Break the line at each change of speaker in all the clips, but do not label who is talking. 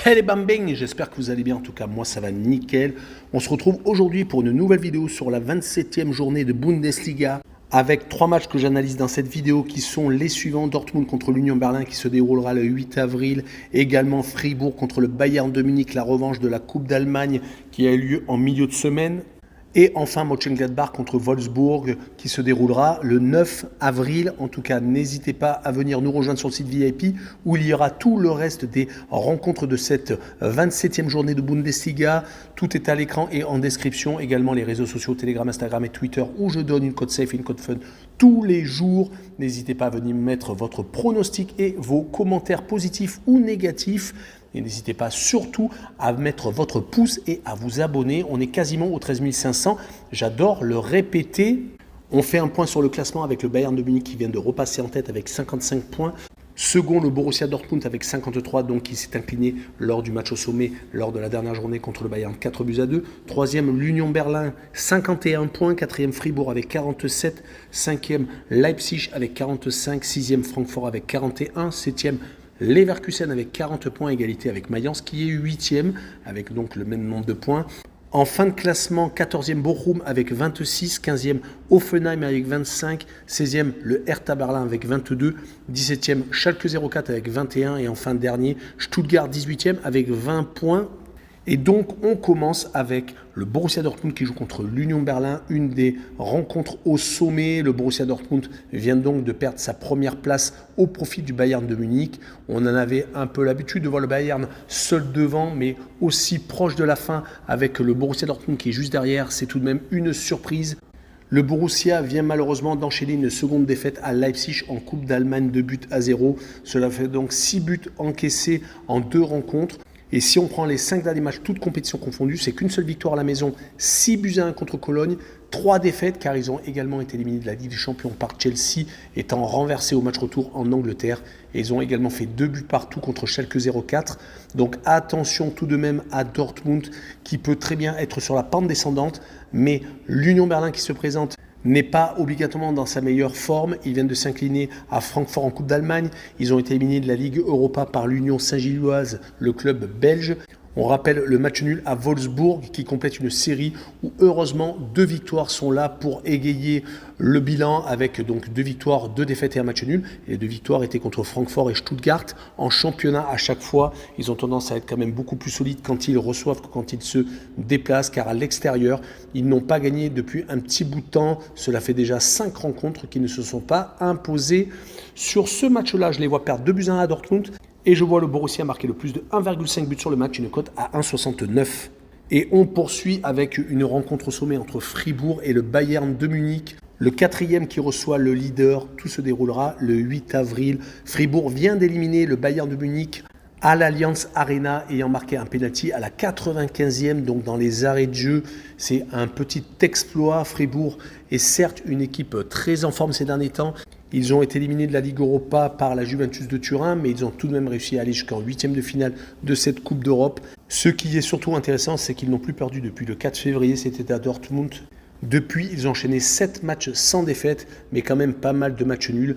Hey les bambins, j'espère que vous allez bien, en tout cas moi ça va nickel. On se retrouve aujourd'hui pour une nouvelle vidéo sur la 27e journée de Bundesliga avec 3 matchs que j'analyse dans cette vidéo qui sont les suivants. Dortmund contre l'Union Berlin qui se déroulera le 8 avril. Également Fribourg contre le Bayern de Munich, la revanche de la Coupe d'Allemagne qui a eu lieu en milieu de semaine. Et enfin, Mönchengladbach contre Wolfsburg qui se déroulera le 9 avril. En tout cas, n'hésitez pas à venir nous rejoindre sur le site VIP où il y aura tout le reste des rencontres de cette 27e journée de Bundesliga. Tout est à l'écran et en description. Également les réseaux sociaux, Telegram, Instagram et Twitter où je donne une code safe et une code fun tous les jours. N'hésitez pas à venir mettre votre pronostic et vos commentaires positifs ou négatifs. Et n'hésitez pas surtout à mettre votre pouce et à vous abonner. On est quasiment aux 13 500. J'adore le répéter. On fait un point sur le classement avec le Bayern de Munich qui vient de repasser en tête avec 55 points. Second, le Borussia Dortmund avec 53, donc qui s'est incliné lors du match au sommet, lors de la dernière journée contre le Bayern, 4-2. Troisième, l'Union Berlin, 51 points. Quatrième, Fribourg avec 47. Cinquième, Leipzig avec 45. Sixième, Francfort avec 41. Septième, Leverkusen avec 40 points, égalité avec Mayence qui est 8e avec donc le même nombre de points. En fin de classement, 14e Bochum avec 26, 15e Hoffenheim avec 25, 16e le Hertha Berlin avec 22, 17e Schalke 04 avec 21 et enfin dernier Stuttgart 18e avec 20 points. Et donc, on commence avec le Borussia Dortmund qui joue contre l'Union Berlin, une des rencontres au sommet. Le Borussia Dortmund vient donc de perdre sa première place au profit du Bayern de Munich. On en avait un peu l'habitude de voir le Bayern seul devant, mais aussi proche de la fin avec le Borussia Dortmund qui est juste derrière. C'est tout de même une surprise. Le Borussia vient malheureusement d'enchaîner une seconde défaite à Leipzig en Coupe d'Allemagne, 2-0. Cela fait donc 6 buts encaissés en 2 rencontres. Et si on prend les 5 derniers matchs, toutes compétitions confondues, c'est qu'une seule victoire à la maison, 6-1 contre Cologne, 3 défaites car ils ont également été éliminés de la Ligue des Champions par Chelsea, étant renversés au match retour en Angleterre. Et ils ont également fait 2 buts partout contre Schalke 04. Donc attention tout de même à Dortmund qui peut très bien être sur la pente descendante, mais l'Union Berlin qui se présente n'est pas obligatoirement dans sa meilleure forme. Ils viennent de s'incliner à Francfort en Coupe d'Allemagne. Ils ont été éliminés de la Ligue Europa par l'Union Saint-Gilloise, le club belge. On rappelle le match nul à Wolfsburg qui complète une série où heureusement 2 victoires sont là pour égayer le bilan avec donc 2 victoires, 2 défaites et un match nul. Et les 2 victoires étaient contre Francfort et Stuttgart. En championnat, à chaque fois, ils ont tendance à être quand même beaucoup plus solides quand ils reçoivent que quand ils se déplacent, car à l'extérieur, ils n'ont pas gagné depuis un petit bout de temps. Cela fait déjà 5 rencontres qui ne se sont pas imposées. Sur ce match-là, je les vois perdre 2-1 à Dortmund. Et je vois le Borussia marquer le plus de 1,5 but sur le match, une cote à 1,69. Et on poursuit avec une rencontre au sommet entre Fribourg et le Bayern de Munich. Le 4e qui reçoit le leader, tout se déroulera le 8 avril. Fribourg vient d'éliminer le Bayern de Munich à l'Allianz Arena, ayant marqué un penalty à la 95e, donc dans les arrêts de jeu. C'est un petit exploit. Fribourg est certes une équipe très en forme ces derniers temps. Ils ont été éliminés de la Ligue Europa par la Juventus de Turin, mais ils ont tout de même réussi à aller jusqu'en 8e de finale de cette Coupe d'Europe. Ce qui est surtout intéressant, c'est qu'ils n'ont plus perdu depuis le 4 février, c'était à Dortmund. Depuis, ils ont enchaîné 7 matchs sans défaite, mais quand même pas mal de matchs nuls.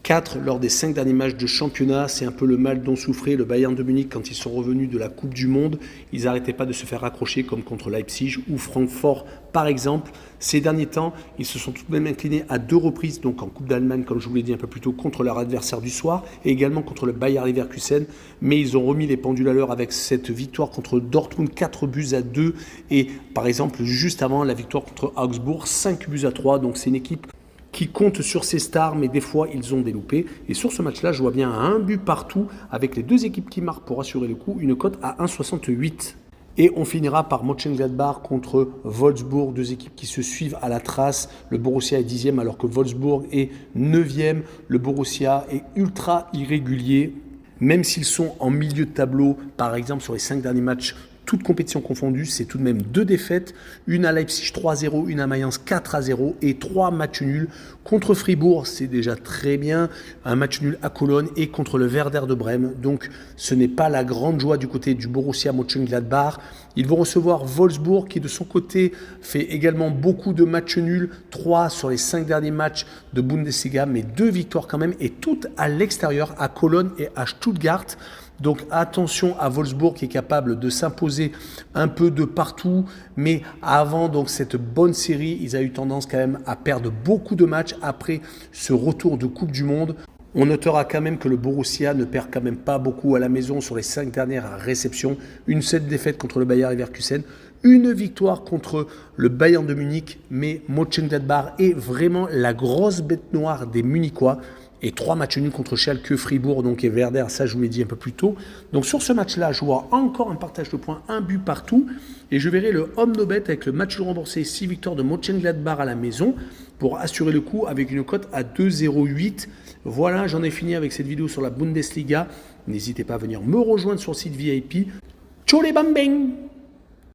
4 lors des 5 derniers matchs de championnat, c'est un peu le mal dont souffrait le Bayern de Munich quand ils sont revenus de la Coupe du Monde. Ils n'arrêtaient pas de se faire raccrocher comme contre Leipzig ou Francfort par exemple. Ces derniers temps, ils se sont tout de même inclinés à 2 reprises, donc en Coupe d'Allemagne, comme je vous l'ai dit un peu plus tôt, contre leur adversaire du soir et également contre le Bayer Leverkusen. Mais ils ont remis les pendules à l'heure avec cette victoire contre Dortmund, 4-2 et par exemple juste avant la victoire contre Augsbourg, 5-3. Donc c'est une équipe qui compte sur ses stars, mais des fois, ils ont des loupés. Et sur ce match-là, je vois bien un but partout, avec les 2 équipes qui marquent pour assurer le coup, une cote à 1,68. Et on finira par Mönchengladbach contre Wolfsburg, 2 équipes qui se suivent à la trace. Le Borussia est 10e alors que Wolfsburg est 9e. Le Borussia est ultra irrégulier, même s'ils sont en milieu de tableau, par exemple sur les 5 derniers matchs, toutes compétitions confondues, c'est tout de même 2 défaites, une à Leipzig 3-0, une à Mayence 4-0 et 3 matchs nuls. Contre Fribourg, c'est déjà très bien, un match nul à Cologne et contre le Werder de Brême. Donc ce n'est pas la grande joie du côté du Borussia Mönchengladbach. Ils vont recevoir Wolfsburg qui de son côté fait également beaucoup de matchs nuls, 3 sur les 5 derniers matchs de Bundesliga, mais 2 victoires quand même et toutes à l'extérieur, à Cologne et à Stuttgart. Donc attention à Wolfsburg qui est capable de s'imposer un peu de partout. Mais avant donc cette bonne série, ils ont eu tendance quand même à perdre beaucoup de matchs après ce retour de Coupe du Monde. On notera quand même que le Borussia ne perd quand même pas beaucoup à la maison sur les 5 dernières réceptions. Une seule défaite contre le Bayer Leverkusen, une victoire contre le Bayern de Munich, mais Mönchengladbach est vraiment la grosse bête noire des Munichois. Et 3 matchs nuls contre Schalke, Fribourg donc et Werder, ça je vous l'ai dit un peu plus tôt. Donc sur ce match-là, je vois encore un partage de points, un but partout. Et je verrai le homme no bet avec le match remboursé, 6 victoires de Mönchengladbach à la maison pour assurer le coup avec une cote à 2,08. Voilà, j'en ai fini avec cette vidéo sur la Bundesliga. N'hésitez pas à venir me rejoindre sur le site VIP. Ciao les bambins!